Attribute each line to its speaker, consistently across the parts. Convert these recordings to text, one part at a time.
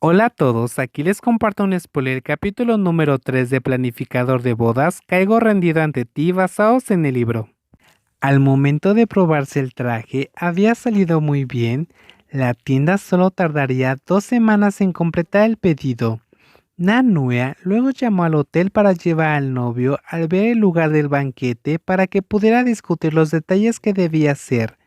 Speaker 1: Hola a todos, aquí les comparto un spoiler, capítulo número 3 de Planificador de Bodas, Caigo rendido ante ti basados en el libro. Al momento de probarse el traje, había salido muy bien, la tienda solo tardaría 2 semanas en completar el pedido. Nanua luego llamó al hotel para llevar al novio al ver el lugar del banquete para que pudiera discutir los detalles que debía hacer.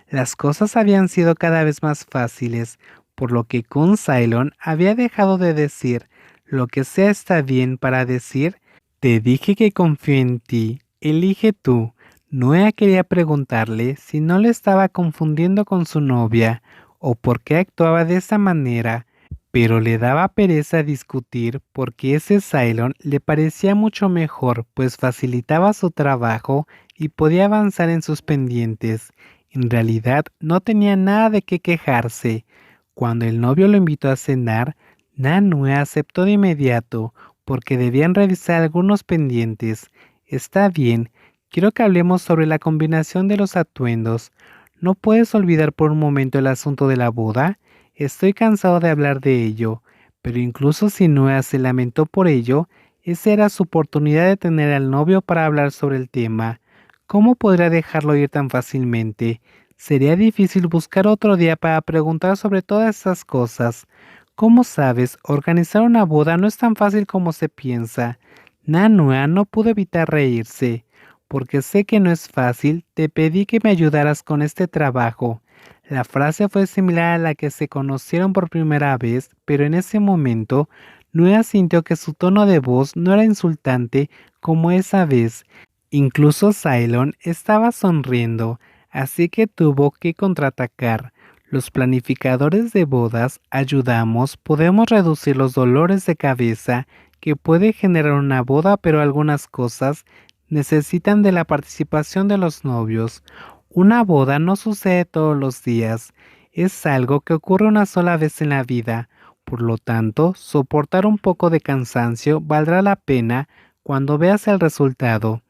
Speaker 1: Las cosas habían sido cada vez más fáciles, por lo que Kun Cylon había dejado de decir lo que sea está bien para decir te dije que confío en ti, elige tú. Noea quería preguntarle si no le estaba confundiendo con su novia o por qué actuaba de esa manera, pero le daba pereza discutir porque ese Cylon le parecía mucho mejor, pues facilitaba su trabajo y podía avanzar en sus pendientes. En realidad no tenía nada de qué quejarse. Cuando el novio lo invitó a cenar, Nanue aceptó de inmediato porque debían revisar algunos pendientes. Está bien, quiero que hablemos sobre la combinación de los atuendos. ¿No puedes olvidar por un momento el asunto de la boda? Estoy cansado de hablar de ello, pero incluso si Nue se lamentó por ello, esa era su oportunidad de tener al novio para hablar sobre el tema. ¿Cómo podría dejarlo ir tan fácilmente? Sería difícil buscar otro día para preguntar sobre todas esas cosas. Como sabes, organizar una boda no es tan fácil como se piensa. Nanua no pudo evitar reírse. Porque sé que no es fácil, te pedí que me ayudaras con este trabajo. La frase fue similar a la que se conocieron por primera vez, pero en ese momento, Nua sintió que su tono de voz no era insultante como esa vez. Incluso Cylon estaba sonriendo, así que tuvo que contraatacar. Los planificadores de bodas ayudamos, podemos reducir los dolores de cabeza que puede generar una boda, pero algunas cosas necesitan de la participación de los novios. Una boda no sucede todos los días, es algo que ocurre una sola vez en la vida. Por lo tanto, soportar un poco de cansancio valdrá la pena cuando veas el resultado.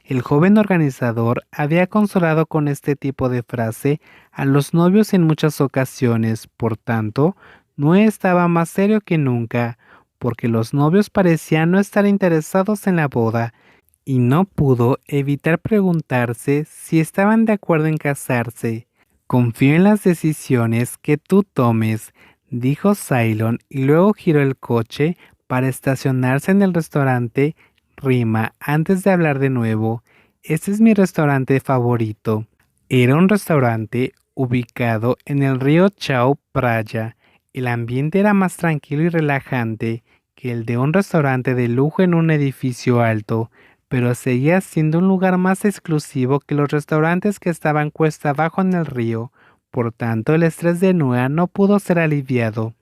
Speaker 1: El joven organizador había consolado con este tipo de frase a los novios en muchas ocasiones, por tanto, no estaba más serio que nunca, porque los novios parecían no estar interesados en la boda, y no pudo evitar preguntarse si estaban de acuerdo en casarse. Confío en las decisiones que tú tomes, dijo Cylon y luego giró el coche para estacionarse en el restaurante Rima antes de hablar de nuevo. Este es mi restaurante favorito. Era un restaurante ubicado en el río Chao Phraya. El ambiente era más tranquilo y relajante que el de un restaurante de lujo en un edificio alto, pero seguía siendo un lugar más exclusivo que los restaurantes que estaban cuesta abajo en el río. Por tanto, el estrés de Nua no pudo ser aliviado.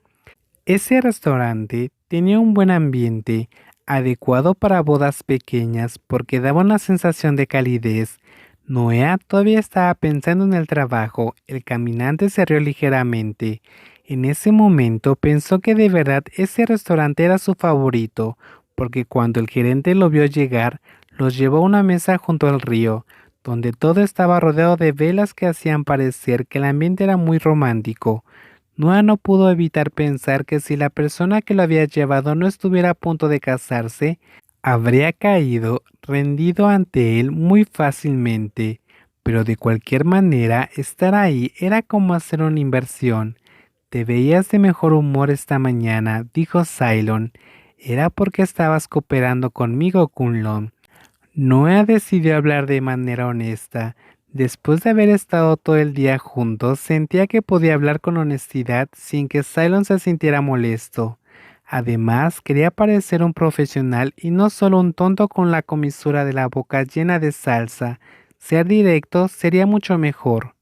Speaker 1: Ese restaurante tenía un buen ambiente, adecuado para bodas pequeñas porque daba una sensación de calidez. Noea todavía estaba pensando en el trabajo. El caminante se rió ligeramente. En ese momento pensó que de verdad ese restaurante era su favorito, porque cuando el gerente lo vio llegar, los llevó a una mesa junto al río, donde todo estaba rodeado de velas que hacían parecer que el ambiente era muy romántico. Noah no pudo evitar pensar que si la persona que lo había llevado no estuviera a punto de casarse, habría caído rendido ante él muy fácilmente. Pero de cualquier manera, estar ahí era como hacer una inversión. Te veías de mejor humor esta mañana, dijo Cylon. Era porque estabas cooperando conmigo, Kunlun. Noah decidió hablar de manera honesta. Después de haber estado todo el día juntos, sentía que podía hablar con honestidad sin que Cylon se sintiera molesto. Además, quería parecer un profesional y no solo un tonto con la comisura de la boca llena de salsa. Ser directo sería mucho mejor.